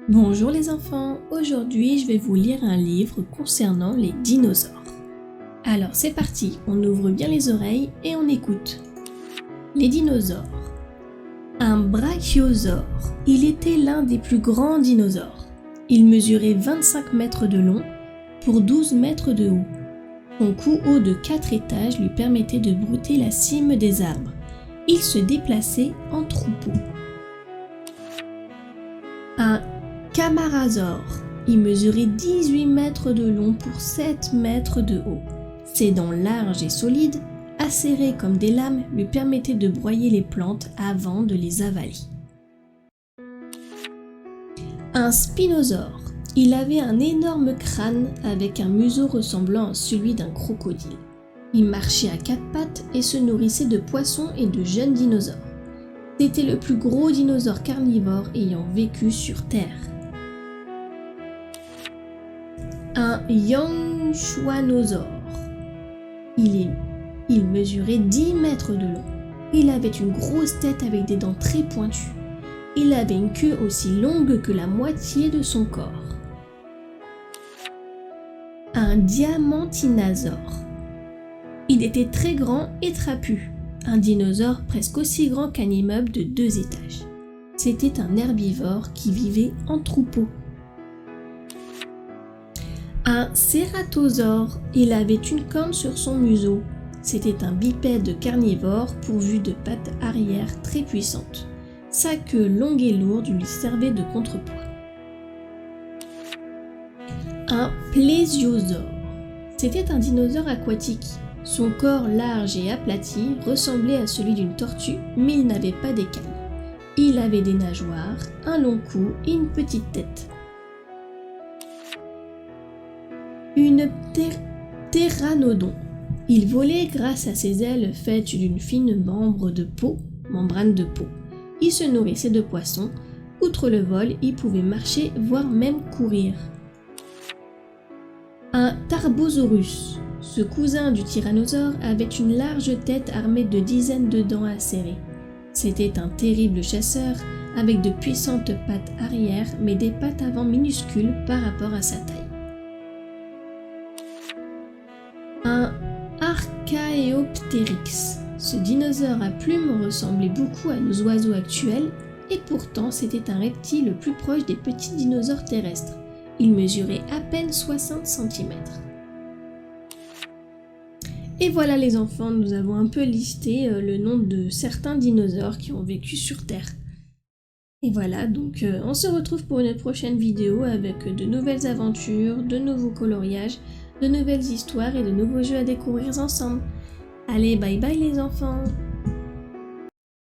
Bonjour les enfants, aujourd'hui je vais vous lire un livre concernant les dinosaures. Alors c'est parti, on ouvre bien les oreilles et on écoute. Les dinosaures. Un brachiosaure, il était l'un des plus grands dinosaures. Il mesurait 25 mètres de long pour 12 mètres de haut. Son cou haut de 4 étages lui permettait de brouter la cime des arbres. Il se déplaçait en troupeau. Un camarasaure. Il mesurait 18 mètres de long pour 7 mètres de haut. Ses dents larges et solides, acérées comme des lames, lui permettaient de broyer les plantes avant de les avaler. Un spinosaure. Il avait un énorme crâne avec un museau ressemblant à celui d'un crocodile. Il marchait à 4 pattes et se nourrissait de poissons et de jeunes dinosaures. C'était le plus gros dinosaure carnivore ayant vécu sur Terre. Un yangchuanosaure. Il mesurait 10 mètres de long. Il avait une grosse tête avec des dents très pointues. Il avait une queue aussi longue que la moitié de son corps. Un diamantinosaure. Il était très grand et trapu. Un dinosaure presque aussi grand qu'un immeuble de 2 étages. C'était un herbivore qui vivait en troupeau. Un cératosaure, il avait une corne sur son museau. C'était un bipède carnivore pourvu de pattes arrière très puissantes. Sa queue longue et lourde lui servait de contrepoids. Un plésiosaure. C'était un dinosaure aquatique. Son corps large et aplati ressemblait à celui d'une tortue, mais il n'avait pas d'écailles. Il avait des nageoires, un long cou et une petite tête. Une ptéranodon. Il volait grâce à ses ailes faites d'une fine membrane de peau. Il se nourrissait de poissons. Outre le vol, il pouvait marcher, voire même courir. Un tarbosaurus. Ce cousin du tyrannosaure avait une large tête armée de dizaines de dents acérées. C'était un terrible chasseur avec de puissantes pattes arrière mais des pattes avant minuscules par rapport à sa taille. Un Archaeopteryx. Ce dinosaure à plumes ressemblait beaucoup à nos oiseaux actuels et pourtant c'était un reptile le plus proche des petits dinosaures terrestres. Il mesurait à peine 60 cm. Et voilà les enfants, nous avons un peu listé le nom de certains dinosaures qui ont vécu sur Terre. Et voilà, donc on se retrouve pour une prochaine vidéo avec de nouvelles aventures, de nouveaux coloriages, de nouvelles histoires et de nouveaux jeux à découvrir ensemble. Allez, bye bye les enfants!